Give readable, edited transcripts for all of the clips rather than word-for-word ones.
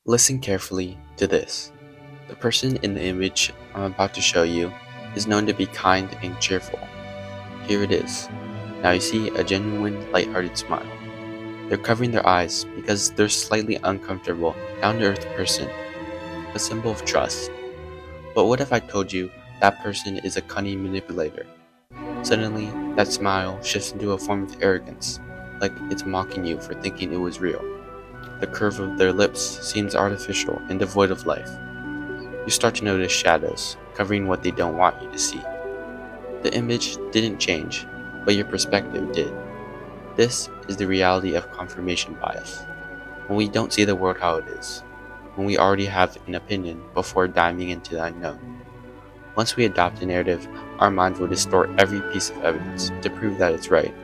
Listen carefully to this. The person in the image I'm about to show you is known to be kind and cheerful. Here it is. Now you see a genuine, lighthearted smile. They're covering their eyes because they're slightly uncomfortable, down-to-earth person, a symbol of trust. But what if I told you that person is a cunning manipulator? Suddenly, that smile shifts into a form of arrogance, like it's mocking you for thinking it was real. The curve of their lips seems artificial and devoid of life. You start to notice shadows, covering what they don't want you to see. The image didn't change, but your perspective did. This is the reality of confirmation bias. When we don't see the world how it is. When we already have an opinion before diving into the unknown. Once we adopt a narrative, our minds will distort every piece of evidence to prove that it's right.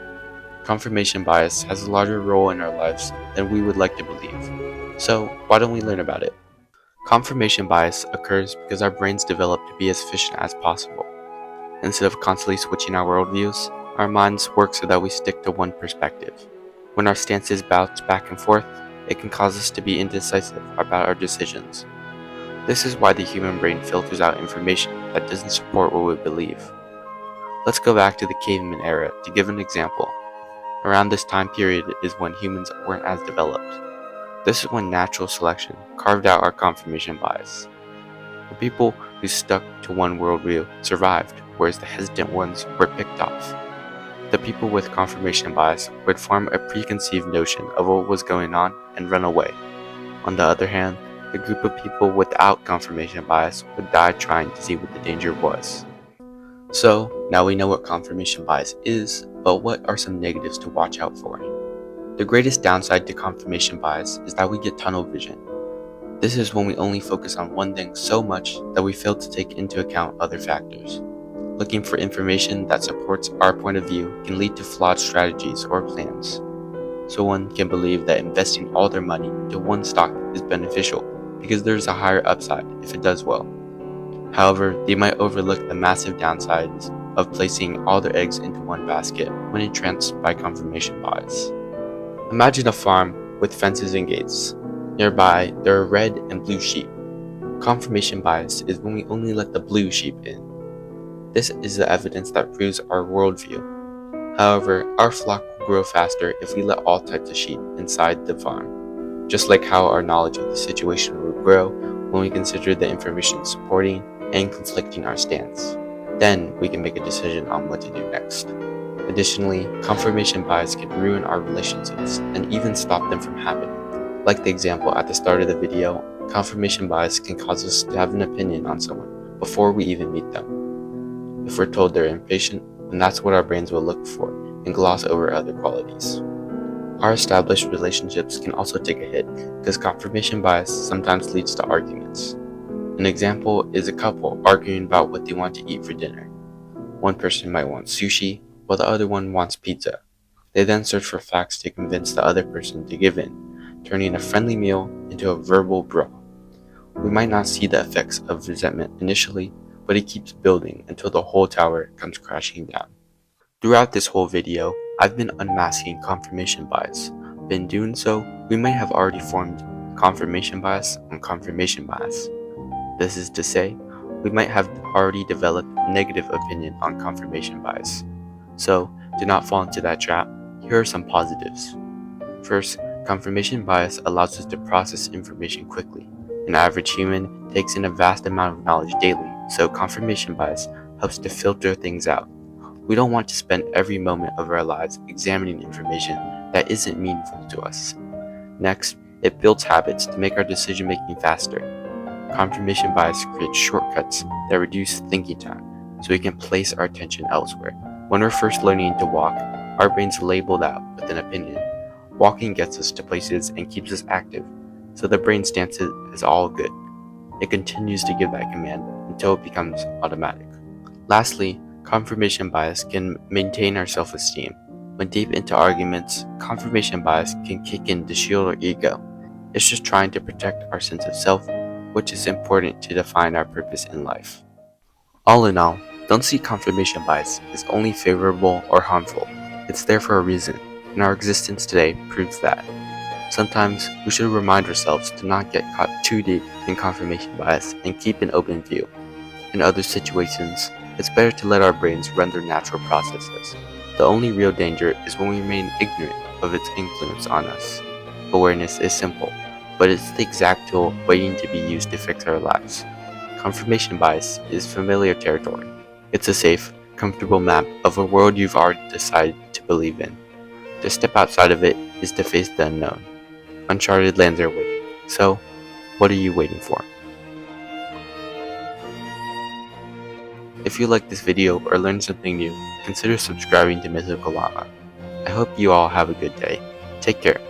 Confirmation bias has a larger role in our lives than we would like to believe. So, why don't we learn about it? Confirmation bias occurs because our brains develop to be as efficient as possible. Instead of constantly switching our worldviews, our minds work so that we stick to one perspective. When our stances bounce back and forth, it can cause us to be indecisive about our decisions. This is why the human brain filters out information that doesn't support what we believe. Let's go back to the caveman era to give an example. Around this time period is when humans weren't as developed. This is when natural selection carved out our confirmation bias. The people who stuck to one worldview survived, whereas the hesitant ones were picked off. The people with confirmation bias would form a preconceived notion of what was going on and run away. On the other hand, the group of people without confirmation bias would die trying to see what the danger was. So, now we know what confirmation bias is, but what are some negatives to watch out for? The greatest downside to confirmation bias is that we get tunnel vision. This is when we only focus on one thing so much that we fail to take into account other factors. Looking for information that supports our point of view can lead to flawed strategies or plans. So one can believe that investing all their money into one stock is beneficial because there's a higher upside if it does well. However, they might overlook the massive downsides of placing all their eggs into one basket when entranced by confirmation bias. Imagine a farm with fences and gates. Nearby, there are red and blue sheep. Confirmation bias is when we only let the blue sheep in. This is the evidence that proves our worldview. However, our flock will grow faster if we let all types of sheep inside the farm. Just like how our knowledge of the situation will grow when we consider the information supporting and conflicting our stance. Then we can make a decision on what to do next. Additionally, confirmation bias can ruin our relationships and even stop them from happening. Like the example at the start of the video, confirmation bias can cause us to have an opinion on someone before we even meet them. If we're told they're impatient, then that's what our brains will look for and gloss over other qualities. Our established relationships can also take a hit because confirmation bias sometimes leads to arguments. An example is a couple arguing about what they want to eat for dinner. One person might want sushi, while the other one wants pizza. They then search for facts to convince the other person to give in, turning a friendly meal into a verbal brawl. We might not see the effects of resentment initially, but it keeps building until the whole tower comes crashing down. Throughout this whole video, I've been unmasking confirmation bias. But in doing so, we might have already formed confirmation bias on confirmation bias. This is to say, we might have already developed a negative opinion on confirmation bias. So, to not fall into that trap, here are some positives. First, confirmation bias allows us to process information quickly. An average human takes in a vast amount of knowledge daily, so confirmation bias helps to filter things out. We don't want to spend every moment of our lives examining information that isn't meaningful to us. Next, it builds habits to make our decision making faster. Confirmation bias creates shortcuts that reduce thinking time, so we can place our attention elsewhere. When we're first learning to walk, our brains label that with an opinion. Walking gets us to places and keeps us active, so the brain stamps it as all good. It continues to give that command until it becomes automatic. Lastly, confirmation bias can maintain our self-esteem. When deep into arguments, confirmation bias can kick in to shield our ego. It's just trying to protect our sense of self, which is important to define our purpose in life. All in all, don't see confirmation bias as only favorable or harmful. It's there for a reason, and our existence today proves that. Sometimes we should remind ourselves to not get caught too deep in confirmation bias and keep an open view. In other situations, it's better to let our brains run their natural processes. The only real danger is when we remain ignorant of its influence on us. Awareness is simple, but it's the exact tool waiting to be used to fix our lives. Confirmation bias is familiar territory. It's a safe, comfortable map of a world you've already decided to believe in. To step outside of it is to face the unknown. Uncharted lands are waiting. So, what are you waiting for? If you liked this video or learned something new, consider subscribing to Mythical Llama. I hope you all have a good day. Take care.